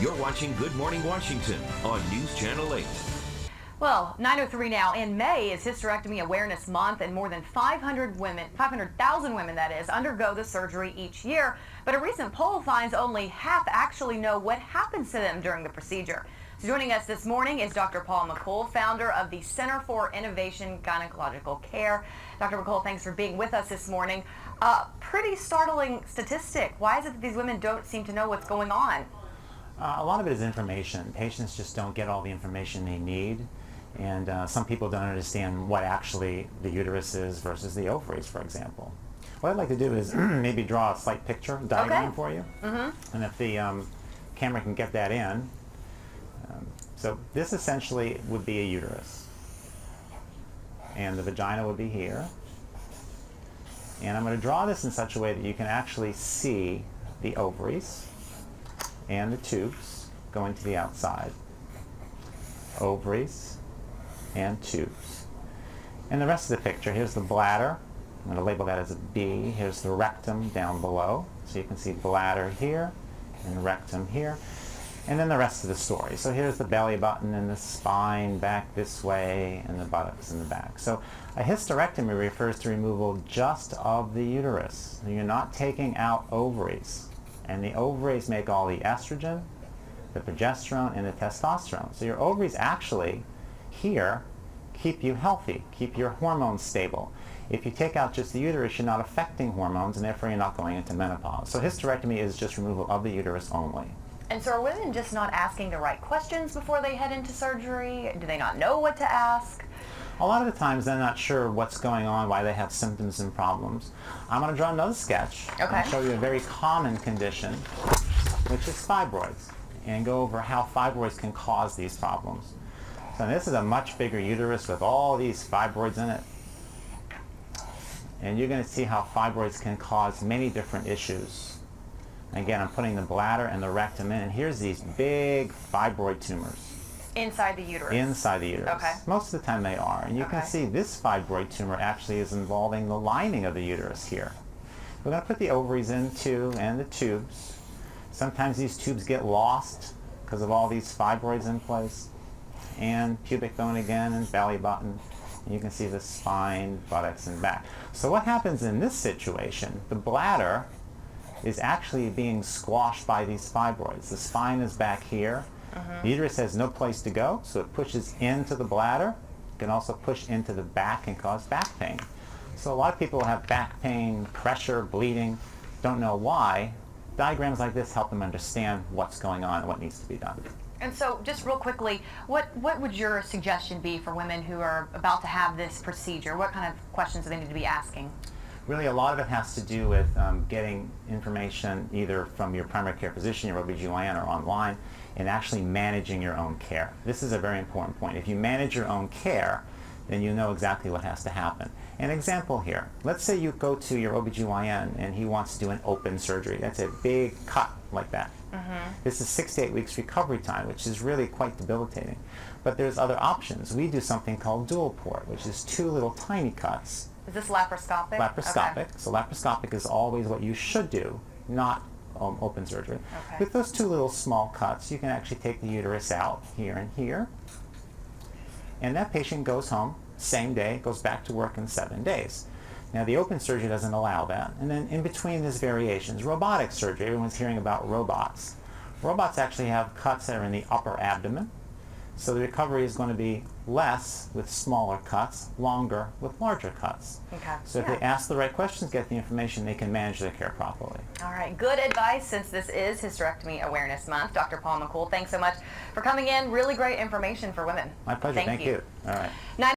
You're watching Good Morning Washington on News Channel 8. Well, 9:03 now. In May is Hysterectomy Awareness Month, and more than 500,000 women, that is, undergo the surgery each year. But a recent poll finds only half actually know what happens to them during the procedure. So joining us this morning is Dr. Paul MacKoul, founder of the Center for Innovation Gynecological Care. Dr. MacKoul, thanks for being with us this morning. Pretty startling statistic. Why is it that these women don't seem to know what's going on? A lot of it is information. Patients just don't get all the information they need. And some people don't understand what actually the uterus is versus the ovaries, for example. What I'd like to do is maybe draw a slight picture diagram for you. And if the camera can get that in. So this essentially would be a uterus. And the vagina would be here. And I'm going to draw this in such a way that you can actually see the ovaries and the tubes going to the outside. Ovaries and tubes. And the rest of the picture, here's the bladder. I'm going to label that as a B. Here's the rectum down below. So you can see bladder here and rectum here. And then the rest of the story. So here's the belly button and the spine back this way and the buttocks in the back. So a hysterectomy refers to removal just of the uterus. You're not taking out ovaries. And the ovaries make all the estrogen, the progesterone, and the testosterone. So your ovaries actually here keep you healthy, keep your hormones stable. If you take out just the uterus, you're not affecting hormones, and therefore you're not going into menopause. So hysterectomy is just removal of the uterus only. And so are women just not asking the right questions before they head into surgery? Do they not know what to ask? A lot of the times they're not sure what's going on, why they have symptoms and problems. I'm going to draw another sketch and show you a very common condition, which is fibroids, and go over how fibroids can cause these problems. So this is a much bigger uterus with all these fibroids in it. And you're going to see how fibroids can cause many different issues. Again, I'm putting the bladder and the rectum in, and here's these big fibroid tumors. Inside the uterus? Inside the uterus. Okay. Most of the time they are. And you can see this fibroid tumor actually is involving the lining of the uterus here. We're going to put the ovaries in too, and the tubes. Sometimes these tubes get lost because of all these fibroids in place. And pubic bone again, and belly button. And you can see the spine, buttocks, and back. So what happens in this situation? The bladder is actually being squashed by these fibroids. The spine is back here. The uterus has no place to go, so it pushes into the bladder. It can also push into the back and cause back pain. So a lot of people have back pain, pressure, bleeding, don't know why. Diagrams like this help them understand what's going on and what needs to be done. And so, just real quickly, what would your suggestion be for women who are about to have this procedure? What kind of questions do they need to be asking? Really, a lot of it has to do with getting information either from your primary care physician, your OBGYN, or online, and actually managing your own care. This is a very important point. If you manage your own care, then you know exactly what has to happen. An example here, let's say you go to your OBGYN and he wants to do an open surgery. That's a big cut like that. This is 6 to 8 weeks recovery time, which is really quite debilitating. But there's other options. We do something called DualPort, which is 2 little tiny cuts. Is this laparoscopic? Laparoscopic. Okay. So laparoscopic is always what you should do, not open surgery. With those 2 little small cuts, you can actually take the uterus out here and here. And that patient goes home same day, goes back to work in 7 days. Now the open surgery doesn't allow that. And then in between there's variations. Robotic surgery, everyone's hearing about robots. Robots actually have cuts that are in the upper abdomen. So the recovery is going to be less with smaller cuts, longer with larger cuts. So if they ask the right questions, get the information, they can manage their care properly. All right, good advice since this is Hysterectomy Awareness Month. Dr. Paul MacKoul, thanks so much for coming in. Really great information for women. My pleasure. Thank you. All right.